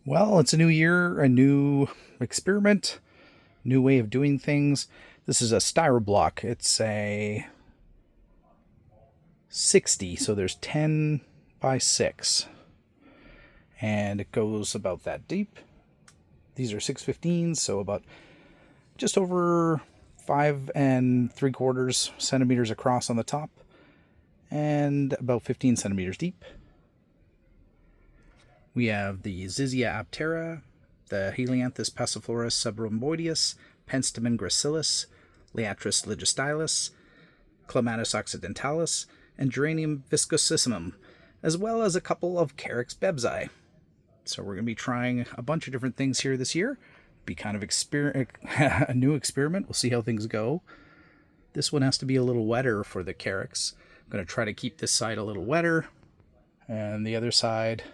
Well, it's a new year, a new experiment, new way of doing things. This is a Styroblock. It's a 60, so there's 10 by 6. And it goes about that deep. These are 615s, so about just over 5 3/4 centimeters across on the top and about 15 centimeters deep. We have the Zizia aptera, the Helianthus pauciflorus subrhomboideus, Penstemon gracilis, Liatris ligustylis, Clematis occidentalis, and Geranium viscossissimum, as well as a couple of Carex bebzi. So we're going to be trying a bunch of different things here this year. Be kind of a new experiment. We'll see how things go. This one has to be a little wetter for the Carex. I'm going to try to keep this side a little wetter and the other side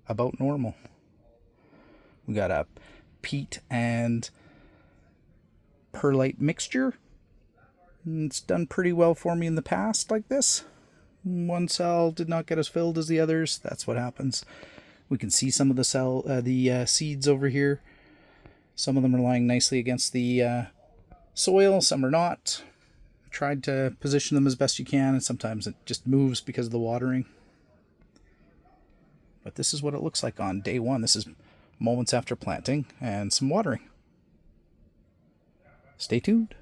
about normal. We got a peat and perlite mixture. It's done pretty well for me in the past like this. One cell did not get as filled as the others. That's what happens. We can see some of the seeds over here. Some of them are lying nicely against the soil. Some are not. Tried to position them as best you can, and sometimes it just moves because of the watering. But this is what it looks like on day one. This is moments after planting and some watering. Stay tuned.